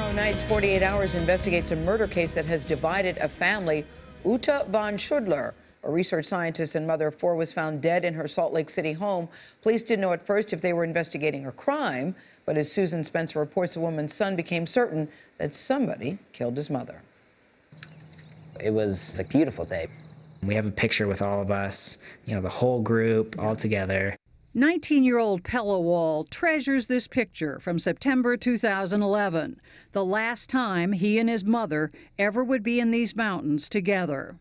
Tomorrow night's 48 Hours investigates a murder case that has divided a family. Uta von Schudler, a research scientist and mother of four, was found dead in her Salt Lake City home. Police didn't know at first if they were investigating a crime, but as Susan Spencer reports, the woman's son became certain that somebody killed his mother. It was a beautiful day. We have a picture with all of us, the whole group all together. 19-year-old Pella Wall treasures this picture from September 2011, the last time he and his mother ever would be in these mountains together.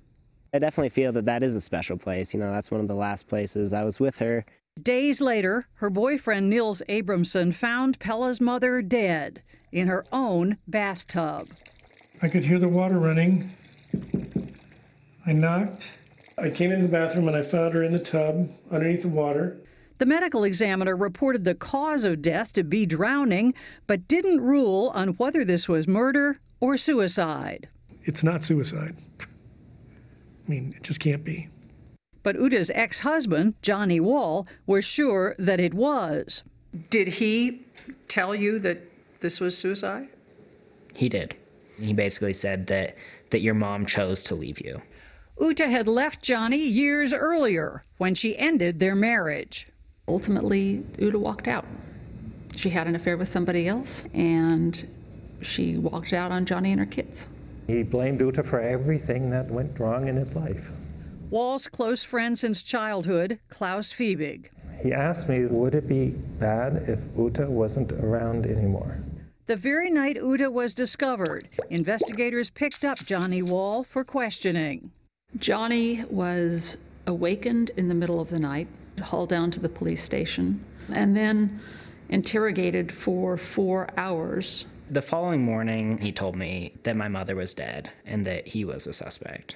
I definitely feel that that is a special place. That's one of the last places I was with her. Days later, her boyfriend Nils Abramson found Pella's mother dead in her own bathtub. I could hear the water running. I knocked. I came into the bathroom and I found her in the tub underneath the water. The medical examiner reported the cause of death to be drowning, but didn't rule on whether this was murder or suicide. It's not suicide. It just can't be. But Uta's ex-husband, Johnny Wall, was sure that it was. Did he tell you that this was suicide? He did. He basically said that your mom chose to leave you. Uta had left Johnny years earlier when she ended their marriage. Ultimately, Uta walked out. She had an affair with somebody else, and she walked out on Johnny and her kids. He blamed Uta for everything that went wrong in his life. Wall's close friend since childhood, Klaus Fiebig. He asked me, would it be bad if Uta wasn't around anymore? The very night Uta was discovered, investigators picked up Johnny Wall for questioning. Johnny was awakened in the middle of the night, hauled down to the police station, and then interrogated for 4 hours. The following morning, he told me that my mother was dead and that he was a suspect.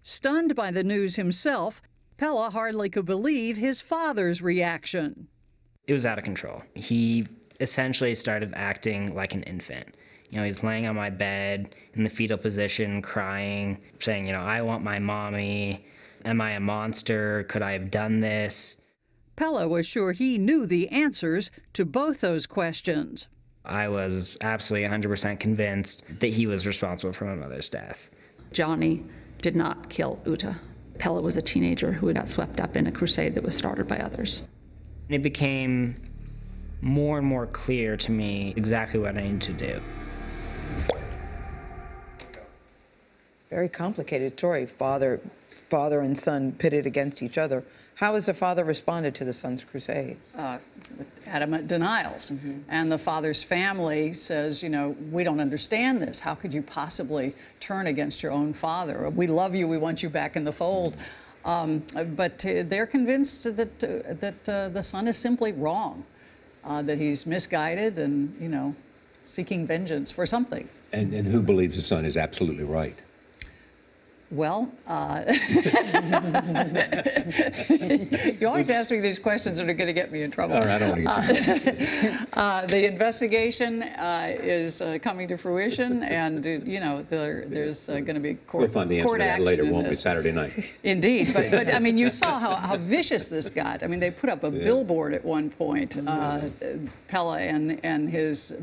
Stunned by the news himself, Pella hardly could believe his father's reaction. It was out of control. He essentially started acting like an infant. He's laying on my bed in the fetal position, crying, saying, I want my mommy. Am I a monster? Could I have done this? Pella was sure he knew the answers to both those questions. I was absolutely 100% convinced that he was responsible for my mother's death. Johnny did not kill Uta. Pella was a teenager who got swept up in a crusade that was started by others. It became more and more clear to me exactly what I needed to do. Very complicated story. Father and son pitted against each other. How has the father responded to the son's crusade? With adamant denials. And the father's family says, we don't understand this. How could you possibly turn against your own father? We love you. We want you back in the fold. But they're convinced that the son is simply wrong, that he's misguided and, seeking vengeance for something. And who believes the son is absolutely right? Well, you always ask me these questions that are going to get me in trouble. All right, I don't want to get you. The investigation is coming to fruition, and there's going to be court We'll find the answer to that later, won't we? Saturday night. Indeed, but I mean, you saw how vicious this got. I mean, they put up a billboard at one point. Pella and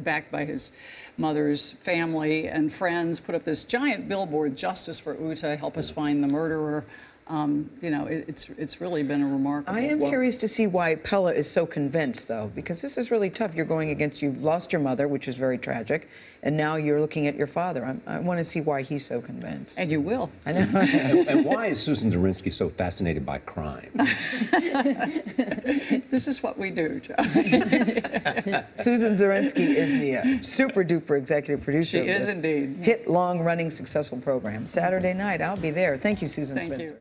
backed by his mother's family and friends, put up this giant billboard, "Justice for Uta, help us find the murderer." It's really been a remarkable. I am curious to see why Pella is so convinced, though, because this is really tough. You're going against, you've lost your mother, which is very tragic, and now you're looking at your father. I want to see why he's so convinced. And you will. I know. And why is Susan Zirinsky so fascinated by crime? This is what we do, Joe. Susan Zirinsky is the super-duper executive producer of She is this indeed. hit, long-running, successful program. Saturday night, I'll be there. Thank you, Susan Spencer. Thank you.